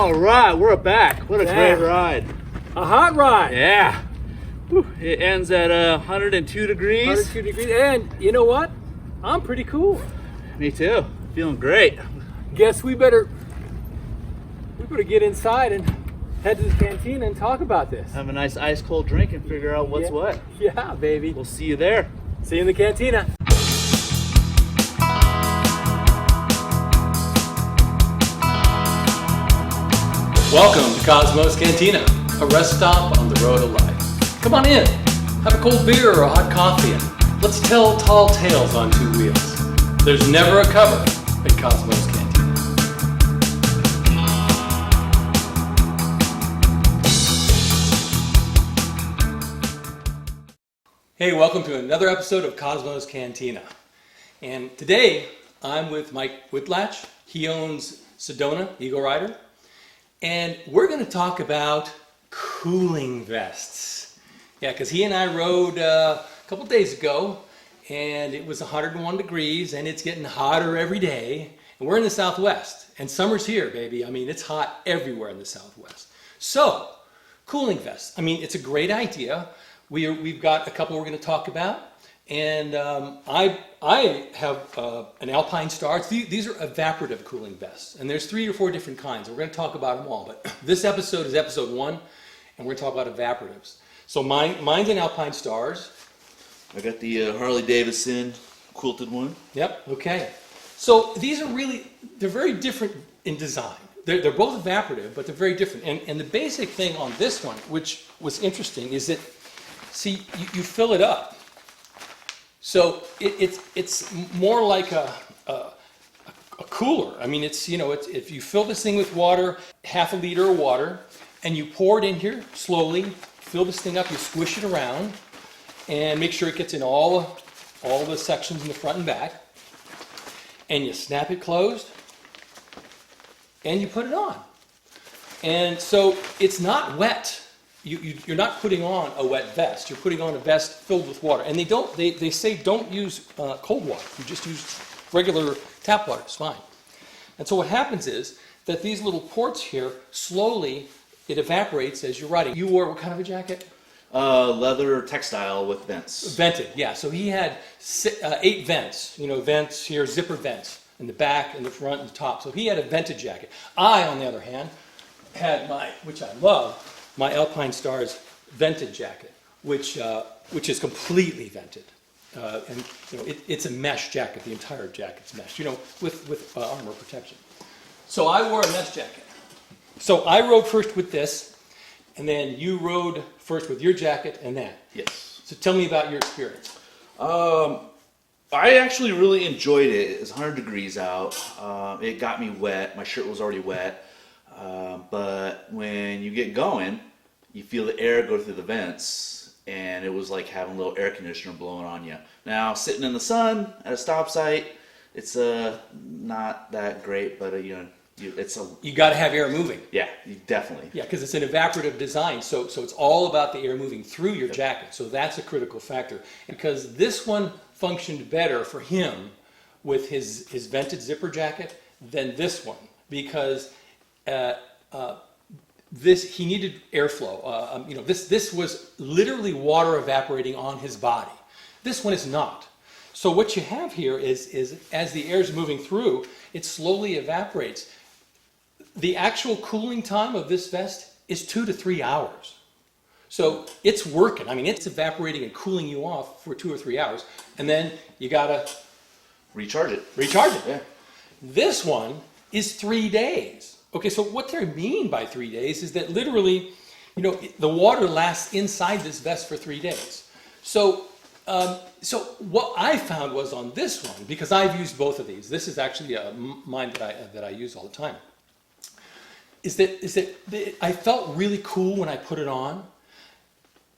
All right, we're back. What a great ride. A hot ride. Yeah. Whew. It ends at 102 degrees. 102 degrees. And you know what? I'm pretty cool. Me too. Feeling great. Guess we better get inside and head to the cantina and talk about this. Have a nice ice cold drink and figure out what's what. Yeah, baby. We'll see you there. See you in the cantina. Welcome to Cosmos Cantina, a rest stop on the road of life. Come on in, have a cold beer or a hot coffee, and let's tell tall tales on two wheels. There's never a cover at Cosmos Cantina. Hey, welcome to another episode of Cosmos Cantina. And today I'm with Mike Whitlatch. He owns Sedona Eagle Rider. And we're going to talk about cooling vests. Yeah, because he and I rode a couple days ago, and it was 101 degrees, and it's getting hotter every day. And we're in the Southwest, and summer's here, baby. I mean, it's hot everywhere in the Southwest. So, cooling vests. I mean, it's a great idea. We've got a couple we're going to talk about. And I have an Alpinestars. These are evaporative cooling vests, and there's 3 or 4 different kinds. We're going to talk about them all, but this episode is episode 1, and we're going to talk about evaporatives. So mine's an Alpinestars. I got the Harley-Davidson quilted one. Yep. Okay. So these are they're very different in design. They're both evaporative, but they're very different. And the basic thing on this one, which was interesting, is that see you fill it up. So it's more like a cooler. I mean, it's if you fill this thing with water, half a liter of water, and you pour it in here slowly, fill this thing up, you squish it around, and make sure it gets in all the sections in the front and back, and you snap it closed, and you put it on. And so it's not wet. You're not putting on a wet vest. You're putting on a vest filled with water. And they say don't use cold water. You just use regular tap water. It's fine. And so what happens is that these little ports here, slowly, it evaporates as you're riding. You wore what kind of a jacket? Leather textile with vents. Vented, yeah. So he had 8 vents. Vents here, zipper vents in the back, in the front, and the top. So he had a vented jacket. I, on the other hand, had which I love, my Alpinestars vented jacket, which is completely vented, and it's a mesh jacket. The entire jacket's mesh, with armor protection. So I wore a mesh jacket. So I rode first with this, and then you rode first with your jacket and that. Yes. So tell me about your experience. I actually really enjoyed it. It was 100 degrees out. It got me wet. My shirt was already wet. But when you get going, you feel the air go through the vents, and it was like having a little air conditioner blowing on you. Now, sitting in the sun at a stop site, it's not that great, but you got to have air moving. Yeah, definitely. Yeah, because it's an evaporative design, so it's all about the air moving through your jacket. So that's a critical factor. Because this one functioned better for him with his vented zipper jacket than this one, because he needed airflow. This was literally water evaporating on his body. This one is not. So what you have here is as the air is moving through, it slowly evaporates. The actual cooling time of this vest is 2 to 3 hours. So it's working. I mean, it's evaporating and cooling you off for 2 or 3 hours, and then you gotta recharge it. Yeah. This one is 3 days. Okay, so what they mean by 3 days is that literally, the water lasts inside this vest for 3 days. So what I found was on this one, because I've used both of these. This is actually mine that I use all the time. Is that I felt really cool when I put it on,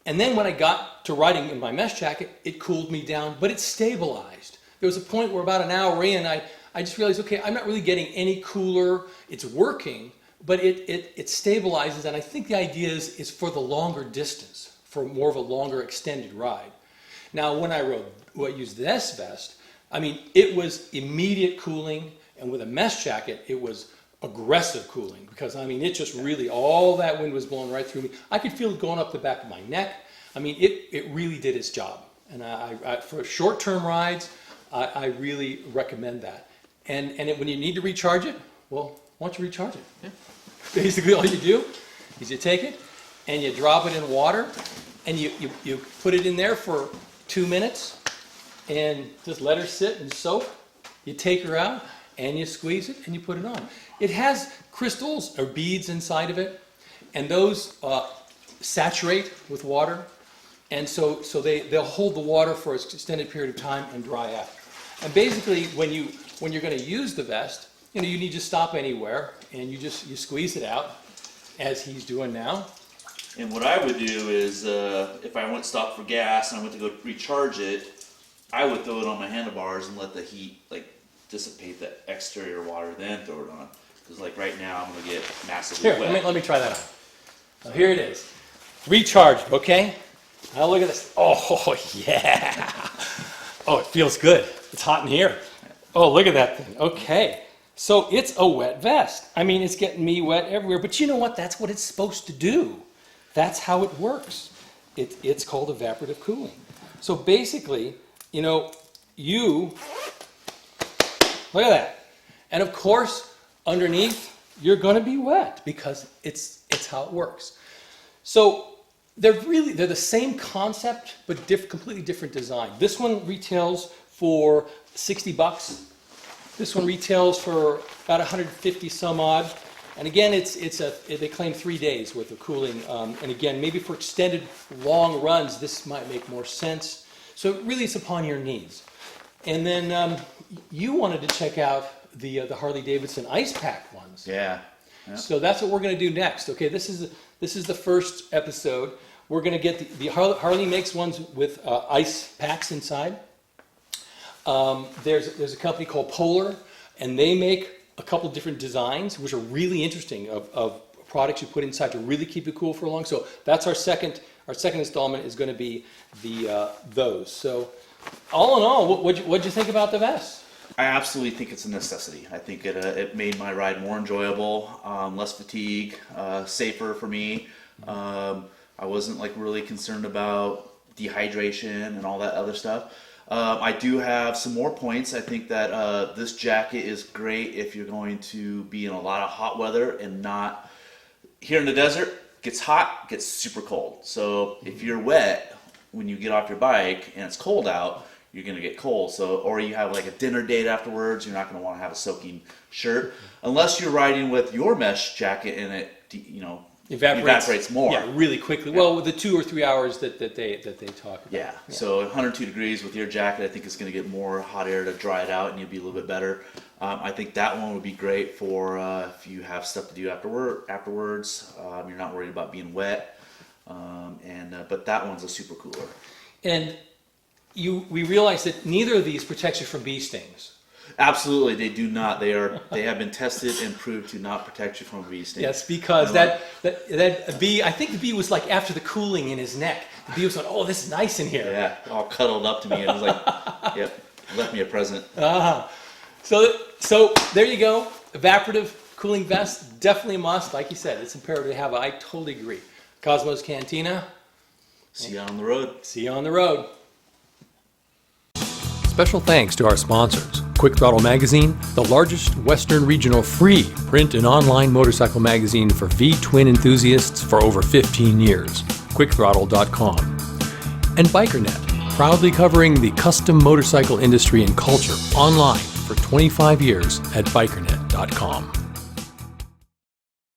and then when I got to riding in my mesh jacket, it cooled me down, but it stabilized. There was a point where about an hour in, I just realized, okay, I'm not really getting any cooler. It's working, but it stabilizes, and I think the idea is for the longer distance, for more of a longer extended ride. Now, when I used this vest, I mean, it was immediate cooling, and with a mesh jacket, it was aggressive cooling, because I mean, it just really, all that wind was blowing right through me. I could feel it going up the back of my neck. I mean, it really did its job. And I for short-term rides, I really recommend that. And when you need to recharge it, well, why don't you recharge it? Yeah. Basically, all you do is you take it and you drop it in water, and you put it in there for 2 minutes, and just let her sit and soak. You take her out, and you squeeze it, and you put it on. It has crystals or beads inside of it, and those saturate with water, and so they'll hold the water for an extended period of time and dry out. And basically, when you're going to use the vest, you need to stop anywhere, and you squeeze it out, as he's doing now. And what I would do is, if I went stop for gas and I went to go recharge it, I would throw it on my handlebars and let the heat dissipate the exterior water, then throw it on. Because right now I'm gonna get massively Here, wet. let me try that out. So here it is, recharged. Okay. Now look at this. Oh yeah. Oh, it feels good. It's hot in here. Oh, look at that thing. Okay. So it's a wet vest. I mean, it's getting me wet everywhere. But you know what? That's what it's supposed to do. That's how it works. It's called evaporative cooling. So basically, look at that. And of course, underneath, you're going to be wet because it's how it works. So they're the same concept, but completely different design. This one retails for $60. This one retails for about 150 some odd. And again, they claim 3 days worth of cooling. And again, maybe for extended long runs, this might make more sense. So really, it's upon your needs. And then you wanted to check out the Harley-Davidson ice pack ones. Yeah. So that's what we're going to do next. Okay, this is the first episode. We're going to get the Harley makes ones with ice packs inside. There's a company called Polar, and they make a couple different designs, which are really interesting, of products you put inside to really keep it cool for long. So that's our second installment is going to be those. So all in all, what'd you think about the vest? I absolutely think it's a necessity. I think it made my ride more enjoyable, less fatigue, safer for me. I wasn't really concerned about dehydration and all that other stuff. I do have some more points. I think that this jacket is great if you're going to be in a lot of hot weather and not here in the desert. Gets hot, gets super cold. So if you're wet when you get off your bike and it's cold out, you're gonna get cold. So, or you have a dinner date afterwards, you're not gonna want to have a soaking shirt unless you're riding with your mesh jacket and it, evaporates more. Yeah, really quickly. Yeah. Well, with the 2 or 3 hours that they talk about. Yeah. So 102 degrees with your jacket, I think it's going to get more hot air to dry it out, and you'll be a little bit better. I think that one would be great for if you have stuff to do afterwards. You're not worried about being wet, but that one's a super cooler. And we realize that neither of these protects you from bee stings. Absolutely, they do not. They have been tested and proved to not protect you from a bee sting. Yes, because that bee, I think the bee was after the cooling in his neck. The bee was like, "Oh, this is nice in here." Yeah, all cuddled up to me and was like, "Yep, left me a present." So there you go. Evaporative cooling vest, definitely a must. Like you said, it's imperative to have. I totally agree. Cosmos Cantina. See you on the road. See you on the road. Special thanks to our sponsors, Quick Throttle Magazine, the largest Western regional free print and online motorcycle magazine for V-twin enthusiasts for over 15 years, quickthrottle.com, and BikerNet, proudly covering the custom motorcycle industry and culture online for 25 years at bikernet.com.